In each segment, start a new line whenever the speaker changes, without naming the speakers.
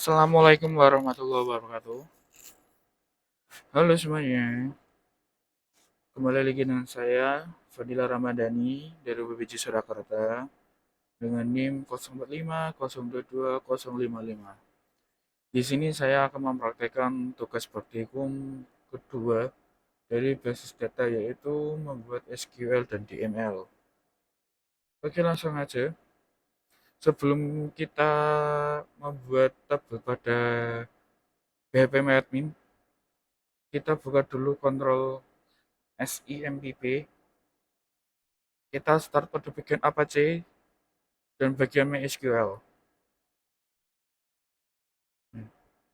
Assalamualaikum warahmatullahi wabarakatuh. Halo semuanya, kembali lagi dengan saya Fadila Ramadhani dari BPJ Surakarta dengan NIM 0450220055. Di sini saya akan mempraktekkan tugas praktikum kedua dari basis data yaitu membuat SQL dan DML. Oke, langsung aja. Sebelum kita membuat tabel pada PHP kita buka dulu kontrol SIMPP. Kita start pada bagian Apache dan bagian MySQL.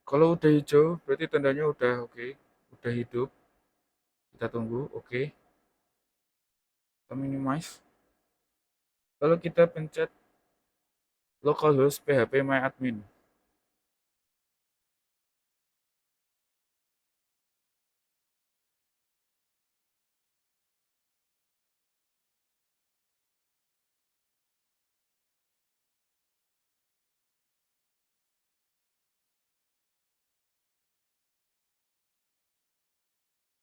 Kalau udah hijau, berarti tandanya udah oke, udah hidup. Kita tunggu, oke. Kita minimize. Lalu kita pencet localhost phpMyAdmin.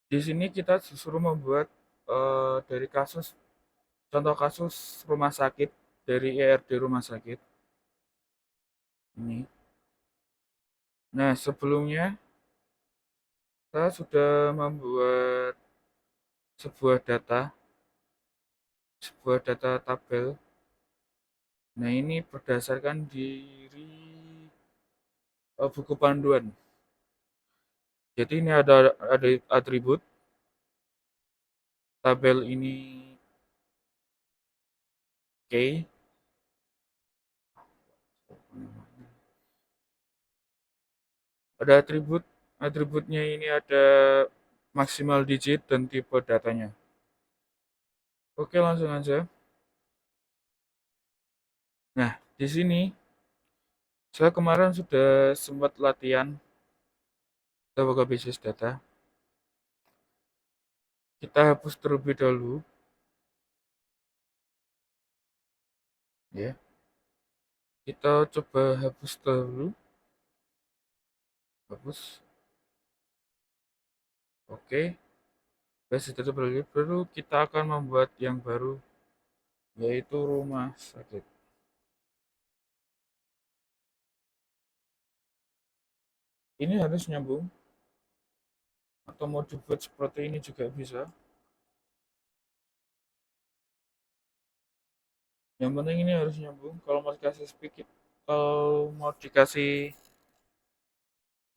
Di sini kita disuruh membuat dari contoh kasus rumah sakit dari ERD rumah sakit ini. Nah, sebelumnya saya sudah membuat sebuah data tabel. Nah, ini berdasarkan buku panduan. Jadi ini ada atribut tabel ini key. Ada atributnya ini ada maksimal digit dan tipe datanya. Oke, langsung aja. Nah, di sini saya kemarin sudah sempat latihan kita buka basis data. Kita hapus terlebih dahulu, ya. Kita coba hapus dulu, hapus. Oke, basis data baru kita akan membuat yang baru, yaitu rumah sakit. Ini harus nyambung, atau mau dibuat seperti ini juga bisa. Yang penting ini harus nyambung. Kalau mau dikasih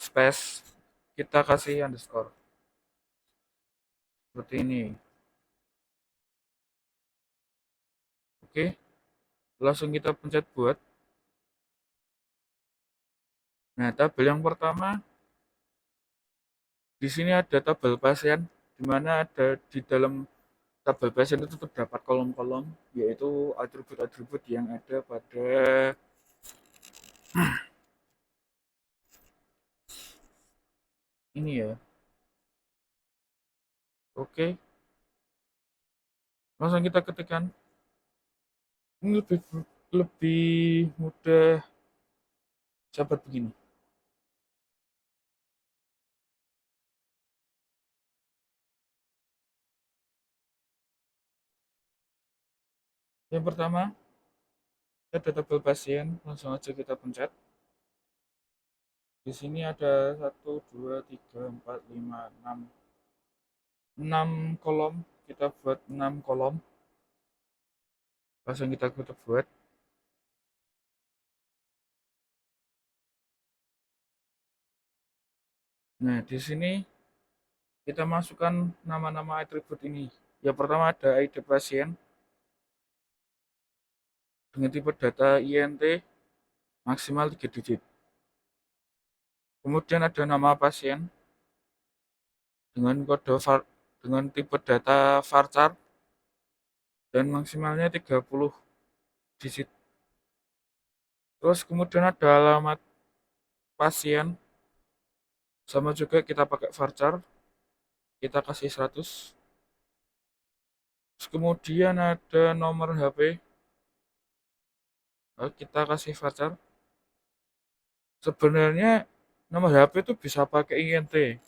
space, kita kasih underscore seperti ini. Oke, langsung kita pencet buat. Nah, tabel yang pertama di sini ada tabel pasien, di mana ada di dalam tabel pasien itu terdapat kolom-kolom, yaitu atribut-atribut yang ada pada ini ya. Oke, langsung kita ketikkan. Ini lebih mudah sahabat begini. Yang pertama, ada tabel pasien, langsung aja kita pencet. Di sini ada 6 kolom. Kita buat 6 kolom. Langsung kita buat. Nah, di sini kita masukkan nama-nama atribut ini. Yang pertama ada ID pasien dengan tipe data INT maksimal 3 digit. Kemudian ada nama pasien dengan dengan tipe data varchar dan maksimalnya 30 digit. Terus kemudian ada alamat pasien, sama juga kita pakai varchar, kita kasih 100. Terus kemudian ada nomor HP, kita kasih varchar. Sebenarnya nomor HP itu bisa pakai INT.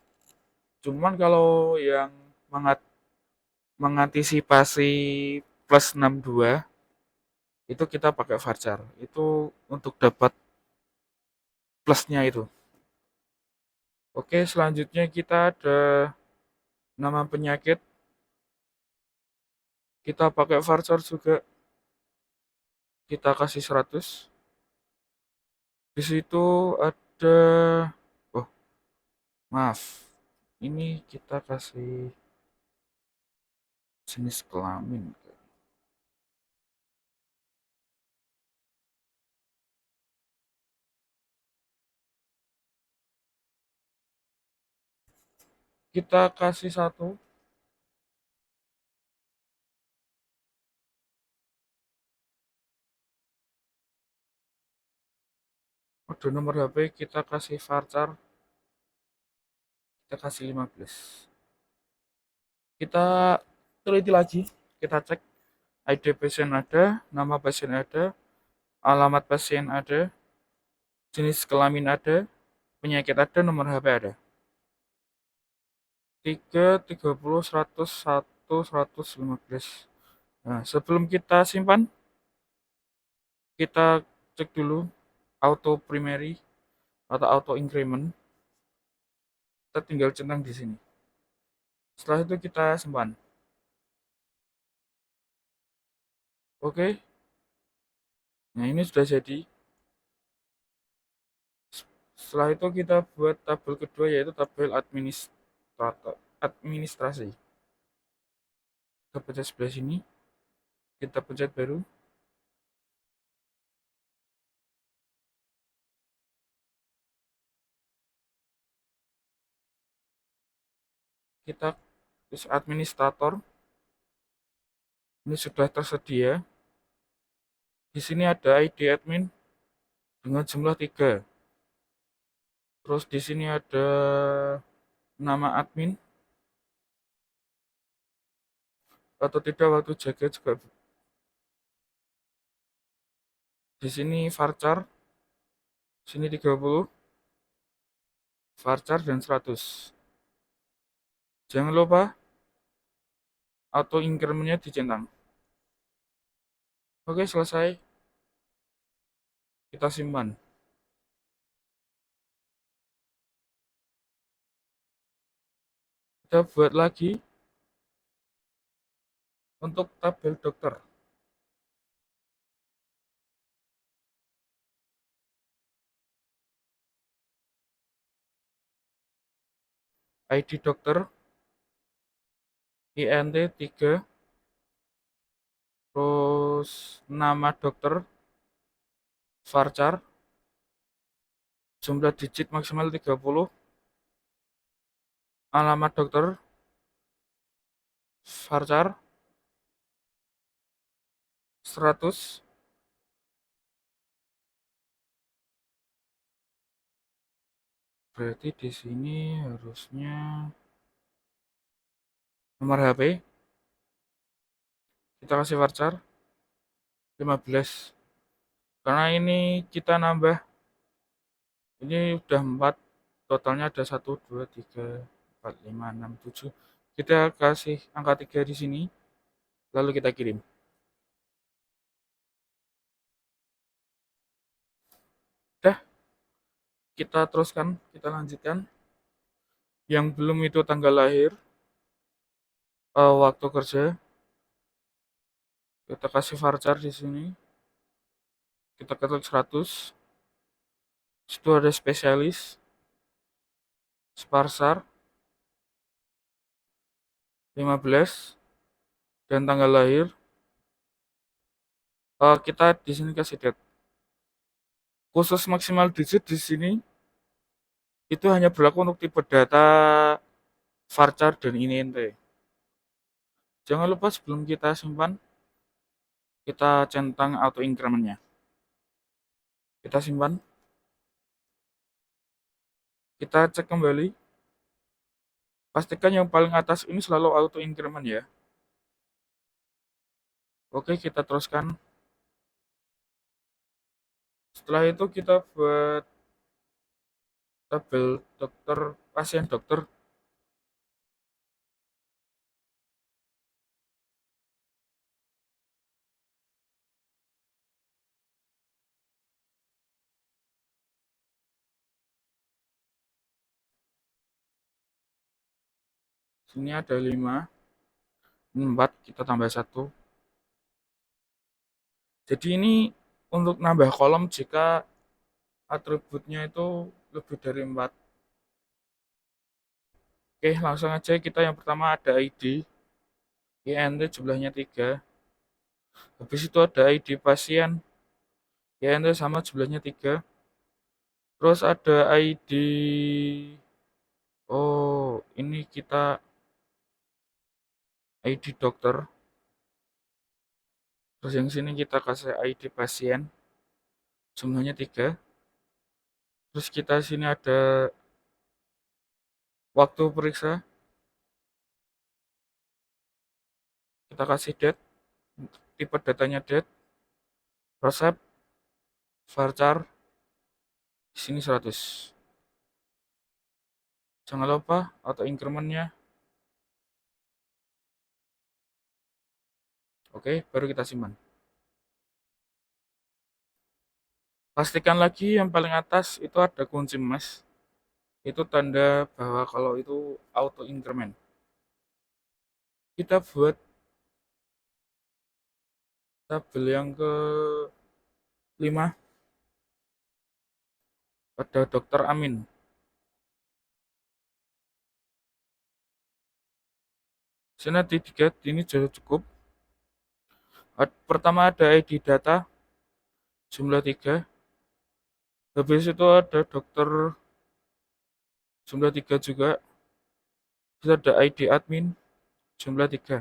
Cuman kalau yang mengantisipasi plus 62 itu kita pakai varchar. Itu untuk dapat plusnya itu. Oke, selanjutnya kita ada nama penyakit. Kita pakai varchar juga. Kita kasih 100. Di situ ada, oh maaf, ini kita kasih jenis kelamin. Kita kasih satu. Kode nomor HP kita kasih varchar, kita kasih 15. Kita teliti lagi, kita cek ID pasien ada, nama pasien ada, alamat pasien ada, jenis kelamin ada, penyakit ada, nomor HP ada. 3, 30, 100, 1, 115. Nah, sebelum kita simpan, kita cek dulu auto primary atau auto increment. Kita tinggal centang di sini. Setelah itu kita simpan. Oke. Nah, ini sudah jadi. Setelah itu kita buat tabel kedua yaitu tabel administrasi. Kita pencet sebelah sini, kita pencet baru. Kita tulis administrator. Ini sudah tersedia. Di sini ada ID admin dengan jumlah 3. Terus di sini ada nama admin atau tidak waktu jaga juga. Di sini varchar, sini 30, varchar dan 100. Jangan lupa auto incrementnya dicentang. Oke, selesai. Kita simpan. Kita buat lagi untuk tabel dokter. ID dokter, INT 3, terus nama dokter, varchar, jumlah digit maksimal 30, alamat dokter, varchar, 100. Berarti di sini harusnya nomor HP, kita kasih varchar 15. Karena ini kita nambah, ini udah 4, totalnya ada 1, 2, 3, 4, 5, 6, 7. Kita kasih angka 3 di sini, lalu kita kirim. Udah, kita teruskan, kita lanjutkan. Yang belum itu tanggal lahir, waktu kerja, kita kasih varchar di sini, kita ketik 100. Situ ada spesialis, sparsar 15 dan tanggal lahir. Kita di sini kasih date. Khusus maksimal digit di sini itu hanya berlaku untuk tipe data varchar dan INT. Jangan lupa sebelum kita simpan, kita centang auto incrementnya. Kita simpan, kita cek kembali. Pastikan yang paling atas ini selalu auto increment ya. Oke, kita teruskan. Setelah itu kita buat tabel dokter, pasien dokter. Sini ada 5, 4 kita tambah satu. Jadi ini untuk nambah kolom jika atributnya itu lebih dari 4. Oke, langsung aja kita yang pertama ada ID, INT jumlahnya 3. Habis itu ada ID pasien, INT sama jumlahnya 3. Terus ada ID, oh ini kita ID dokter. Terus yang sini kita kasih ID pasien, jumlahnya 3. Terus kita sini ada waktu periksa, kita kasih date, tipe datanya date, resep, varchar, di sini 100. Jangan lupa auto incrementnya. Oke, baru kita simpan. Pastikan lagi yang paling atas itu ada kunci emas. Itu tanda bahwa kalau itu auto increment. Kita buat tabel yang ke 5 pada Dokter Amin. Sini di 3 ini sudah cukup. Pertama ada ID data jumlah 3. Habis itu ada dokter jumlah 3 juga. Terus ada ID admin jumlah 3.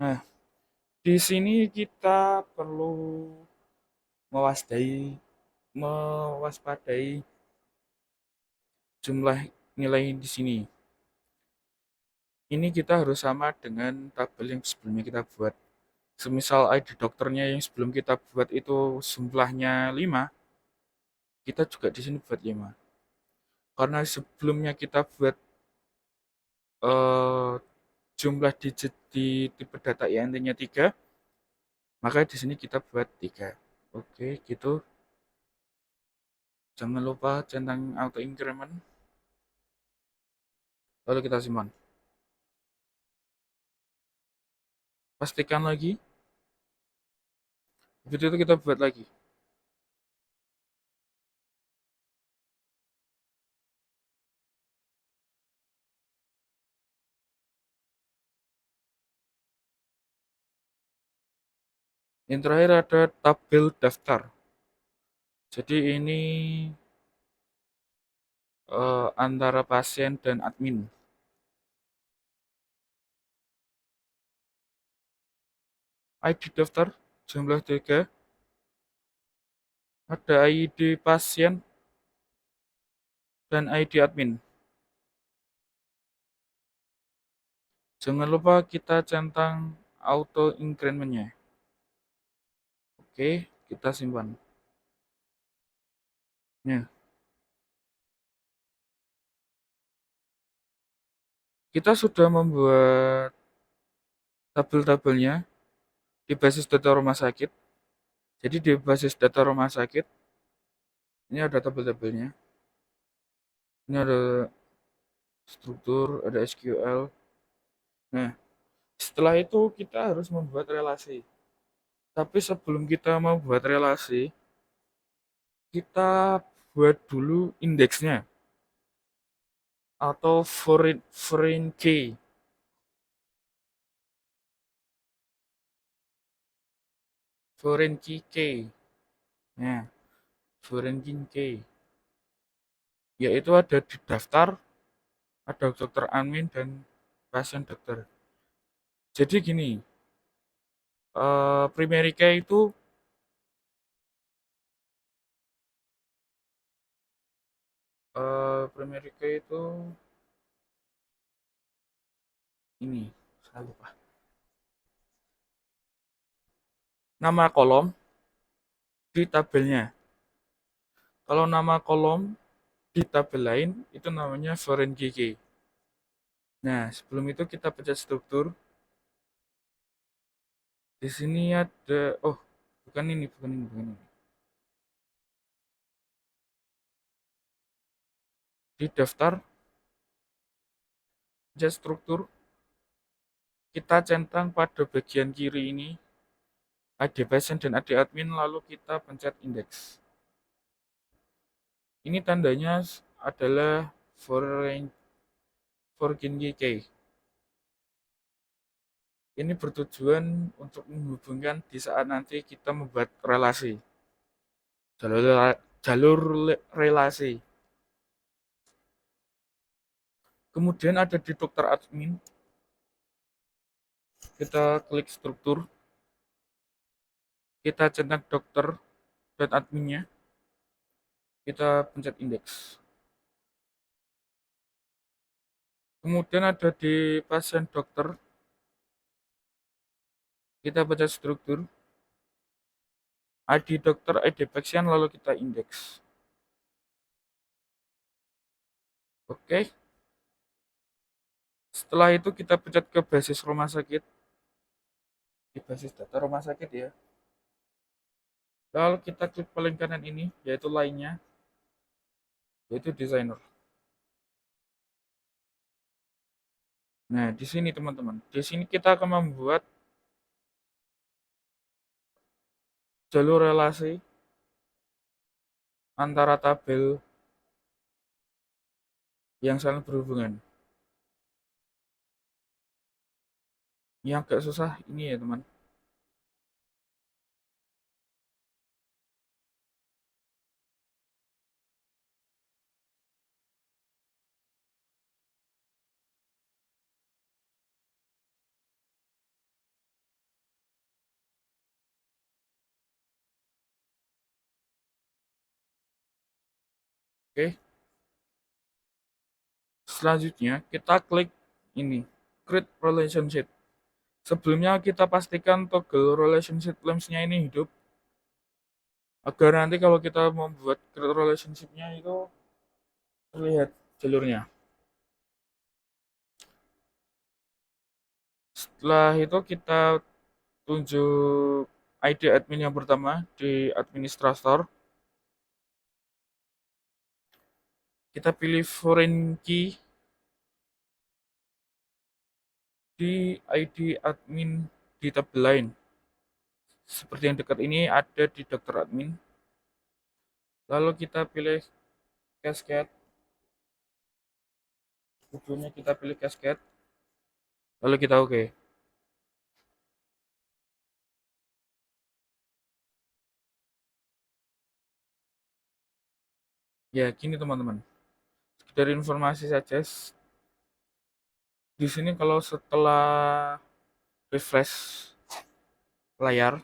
Nah, di sini kita perlu mewaspadai mewaspadai jumlah nilai di sini. Ini kita harus sama dengan tabel yang sebelumnya kita buat. Semisal ID dokternya yang sebelum kita buat itu jumlahnya 5, kita juga di sini buat 5. Karena sebelumnya kita buat eh, jumlah digit di tipe data INT-nya 3, maka di sini kita buat 3. Oke, gitu. Jangan lupa centang auto increment. Lalu kita simpan. Pastikan lagi. Begitu itu kita buat lagi. Yang terakhir ada tabel daftar. Jadi ini antara pasien dan admin. ID daftar jumlah 3, ada ID pasien dan ID admin. Jangan lupa kita centang auto increment-nya. Oke, kita simpan. Nah, kita sudah membuat tabel-tabelnya di basis data rumah sakit. Jadi di basis data rumah sakit, ini ada tabel-tabelnya. Ini ada struktur, ada SQL. Nah, setelah itu kita harus membuat relasi. Tapi sebelum kita membuat relasi, kita buat dulu indeksnya atau foreign key. Foreign key. Nah, foreign key yaitu ada di daftar, ada dokter admin dan pasien dokter. Jadi gini, primary key itu primary key itu ini, saya lupa. Nama kolom di tabelnya. Kalau nama kolom Di tabel lain itu namanya foreign key key. Nah, sebelum itu kita pencet struktur. Di sini ada, oh, bukan ini, bukan ini, bukan ini. Di daftar, pencet struktur, kita centang pada bagian kiri ini, ID pasien dan ID admin, lalu kita pencet indeks. Ini tandanya adalah foreign key. Ini bertujuan untuk menghubungkan di saat nanti kita membuat relasi, jalur, jalur relasi. Kemudian ada di dokter admin, kita klik struktur, kita centang dokter dan adminnya, kita pencet indeks. Kemudian ada di pasien dokter, kita pencet struktur, ID dokter, ID pasien, lalu kita indeks. Oke, setelah itu kita pencet ke basis rumah sakit, di basis data rumah sakit ya. Lalu kita klik paling kanan ini, yaitu lainnya, yaitu desainer. Nah, di sini teman-teman, di sini kita akan membuat jalur relasi antara tabel yang saling berhubungan. Yang agak susah ini ya teman. Oke, selanjutnya kita klik ini, create relationship. Sebelumnya kita pastikan toggle relationship lamps-nya ini hidup, agar nanti kalau kita membuat create relationship-nya itu terlihat jalurnya. Setelah itu kita tunjuk ID admin yang pertama di administrator. Kita pilih foreign key di ID admin di tabel lain. Seperti yang dekat ini ada di dokter admin. Lalu kita pilih cascade. Ujungnya kita pilih cascade. Lalu kita oke. Ya, gini teman-teman. Dari informasi saja, di sini kalau setelah refresh layar,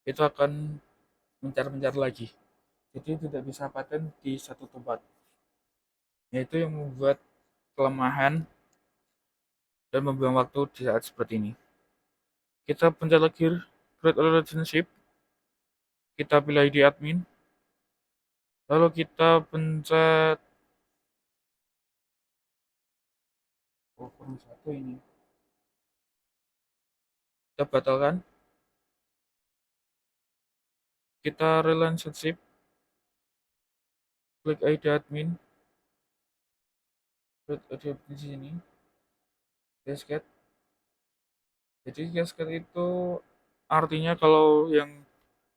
itu akan mencar-mencar lagi. Jadi tidak bisa paten di satu tempat. Yaitu yang membuat kelemahan dan membuang waktu di saat seperti ini. Kita pencet lagi create relationship, kita pilih ID admin, lalu kita pencet satu ini, kita batalkan, kita relationship, klik ID admin, klik ID admin di sini, cascade. Jadi cascade itu artinya kalau yang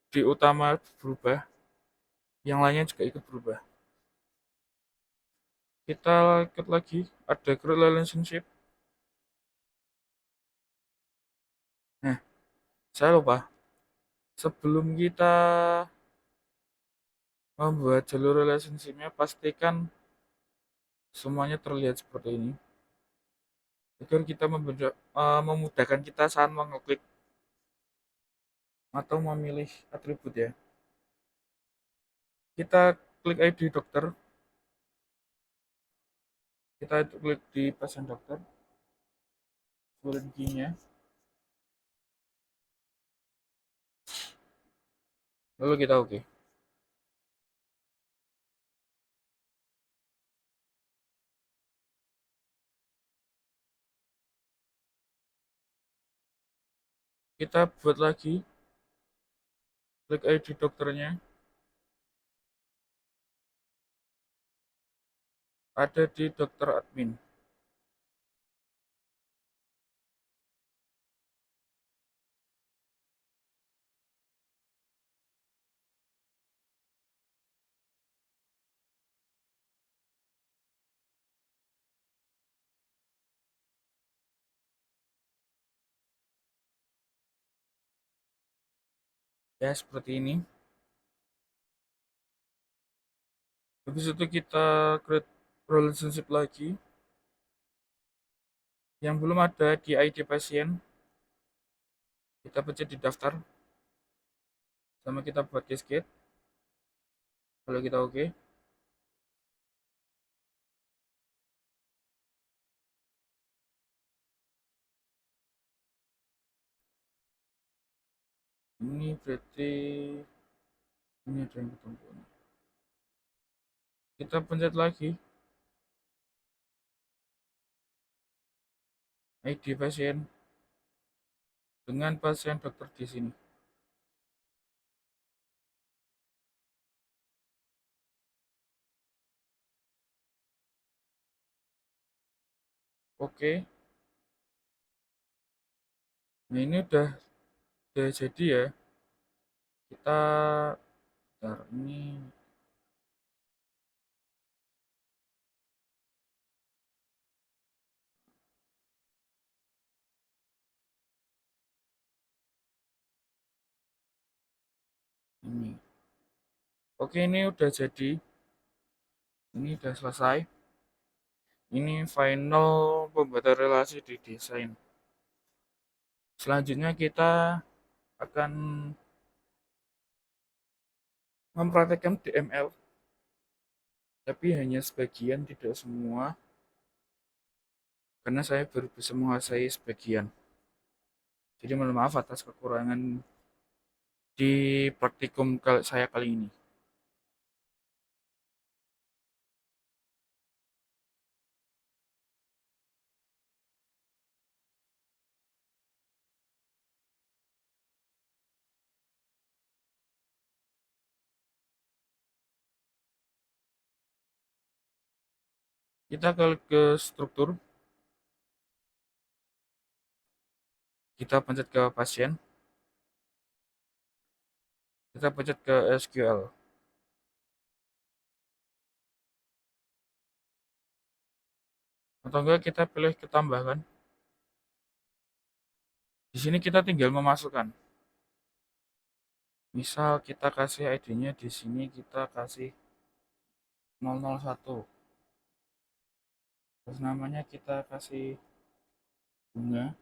di utama berubah, yang lainnya juga ikut berubah. Kita klik lagi, ada create relationship. Nah, saya lupa. Sebelum kita membuat jalur relationship-nya, pastikan semuanya terlihat seperti ini. Agar kita memudahkan kita saat mengeklik atau memilih atribut ya. Kita klik ID dokter, kita klik di pasien dokter, kemudian key-nya, lalu kita oke. Kita buat lagi, klik ID dokternya, ada di dokter admin. Ya, seperti ini. Habis itu kita create relationship lagi. Yang belum ada di ID pasien, kita pencet di daftar, sama kita buat cascade. Kalau kita oke, ini berarti ini ada yang ketemu. Kita pencet lagi ID pasien dengan pasien dokter di sini. Oke, nah ini udah jadi ya. Kita bentar, ini. Oke, ini udah jadi. Ini udah selesai. Ini final pembuatan relasi di desain. Selanjutnya kita akan mempraktekkan DML, tapi hanya sebagian, tidak semua, karena saya baru bisa menguasai sebagian. Jadi mohon maaf atas kekurangan di praktikum saya kali ini. Kita ke struktur, kita pencet ke pasien, kita pencet ke SQL. Atau enggak kita pilih ketambahkan. Di sini kita tinggal memasukkan. Misal kita kasih ID-nya di sini kita kasih 001. Terus namanya kita kasih bunga,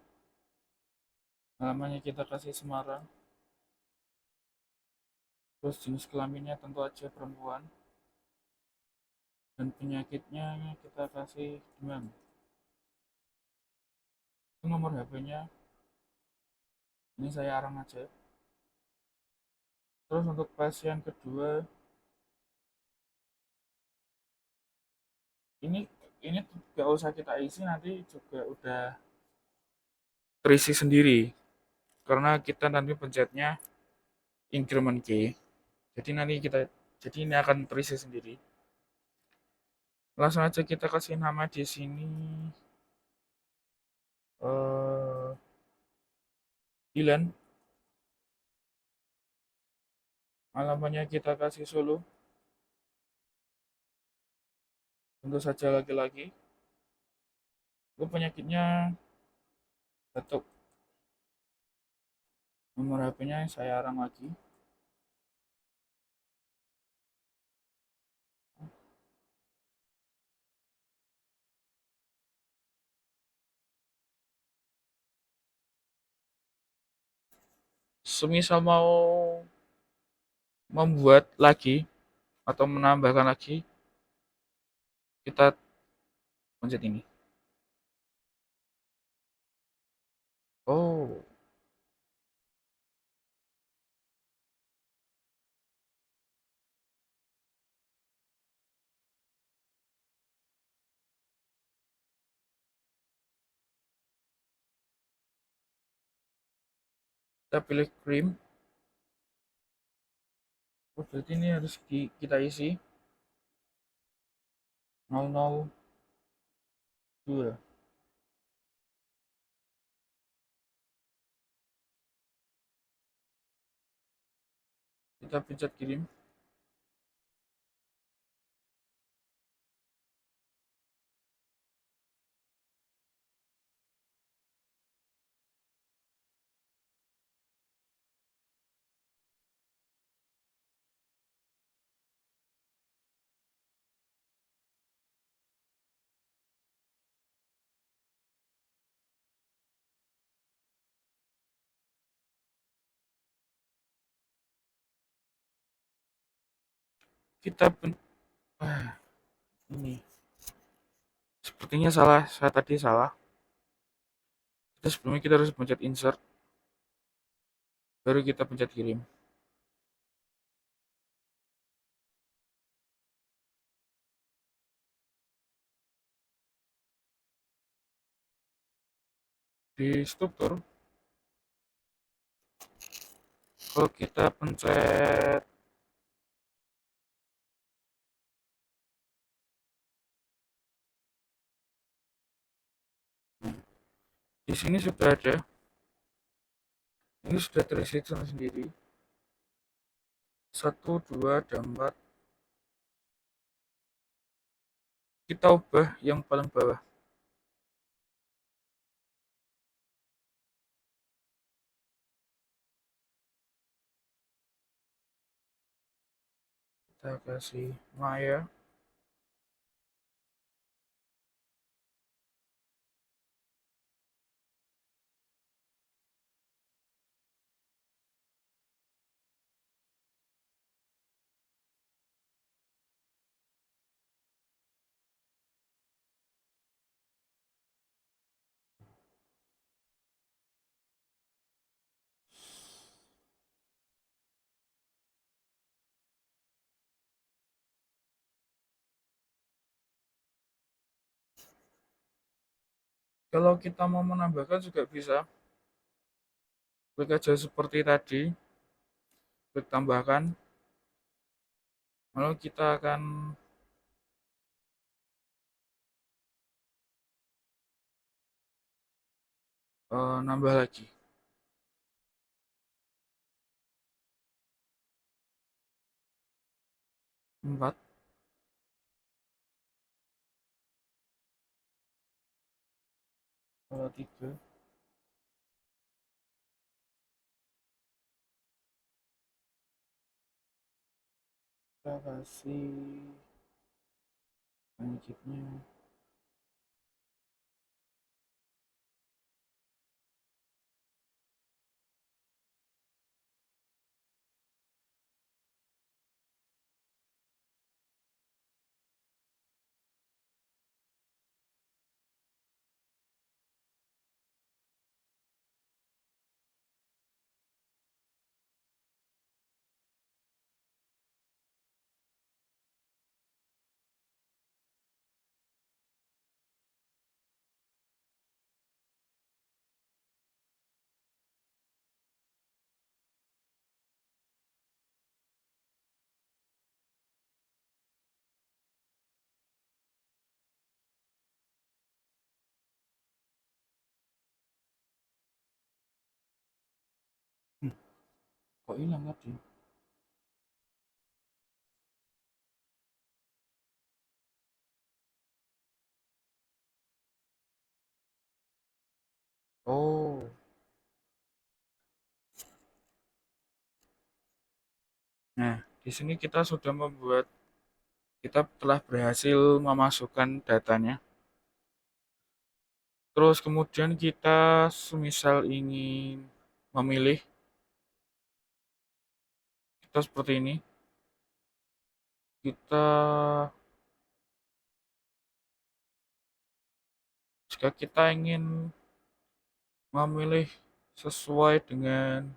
namanya kita kasih Semarang. Terus jenis kelaminnya tentu aja perempuan. Dan penyakitnya kita kasih demam. Itu nomor HP-nya, ini saya arang aja. Terus untuk pasien kedua, ini ini gak usah kita isi, nanti juga udah terisi sendiri. Karena kita nanti pencetnya increment key. Jadi ini akan terisi sendiri. Langsung aja kita kasih nama di sini eh Dilan. Alamatnya kita kasih Solo. Tentu saja laki-laki. Itu penyakitnya batuk. Nomor HP-nya saya arang lagi. Semisal mau membuat lagi atau menambahkan lagi, kita pencet ini. Oh, Kita pilih krim. Oh, berarti ini harus kita isi 002. Kita pencet kirim. Kita pen ah, ini sepertinya salah. Saya tadi salah. Sebelumnya kita harus pencet insert, baru kita pencet kirim. Di struktur, kalau kita pencet di sini sudah ada, ini sudah terisi sendiri. 1, 2, dan 4. Kita ubah yang paling bawah. Kita kasih Maya. Kalau kita mau menambahkan juga bisa. Klik aja seperti tadi, klik tambahkan. Lalu kita akan nambah lagi. 4. Kalau 3. Kita kasih selanjutnya. Kok hilang tadi? Oh. Nah, di sini kita sudah membuat, kita telah berhasil memasukkan datanya. Terus kemudian kita semisal ingin memilih, kita seperti ini. Kita Jika kita ingin memilih sesuai dengan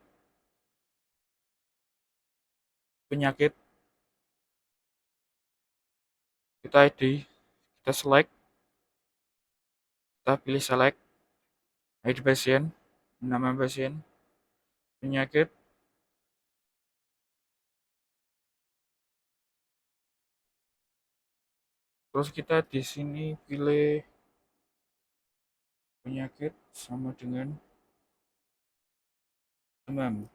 penyakit, kita ID, kita select, kita pilih select ID pasien, nama pasien, penyakit. Terus kita di sini pilih penyakit sama dengan demam.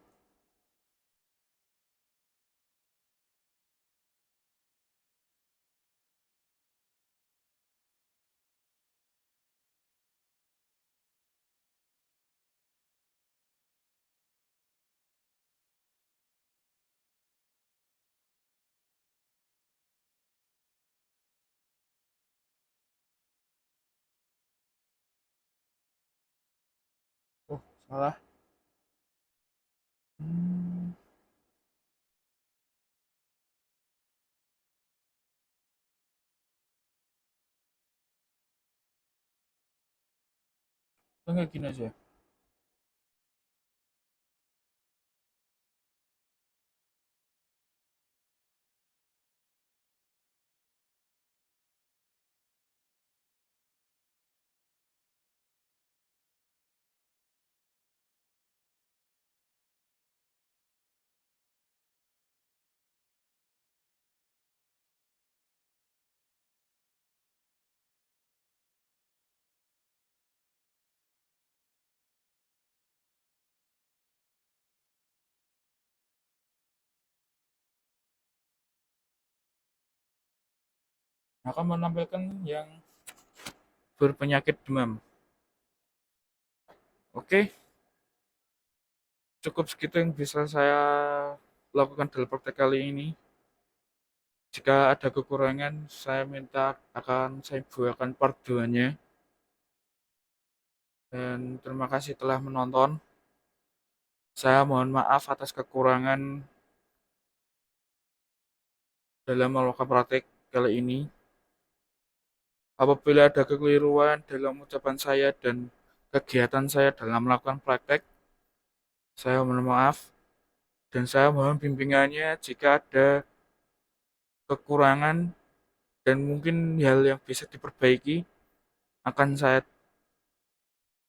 Oh, salah. Hmm, enggak gini aja. Akan menampilkan yang berpenyakit demam. Oke, cukup segitu yang bisa saya lakukan dalam praktek kali ini. Jika ada kekurangan, saya minta akan saya buatkan part 2-nya. Dan terima kasih telah menonton. Saya mohon maaf atas kekurangan dalam melakukan praktek kali ini. Apabila ada kekeliruan dalam ucapan saya dan kegiatan saya dalam melakukan praktek, saya mohon maaf dan saya mohon bimbingannya jika ada kekurangan dan mungkin hal yang bisa diperbaiki akan saya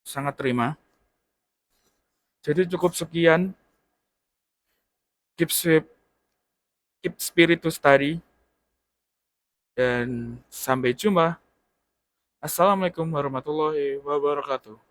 sangat terima. Jadi cukup sekian. Keep, keep spirit to study dan sampai jumpa. Assalamualaikum warahmatullahi wabarakatuh.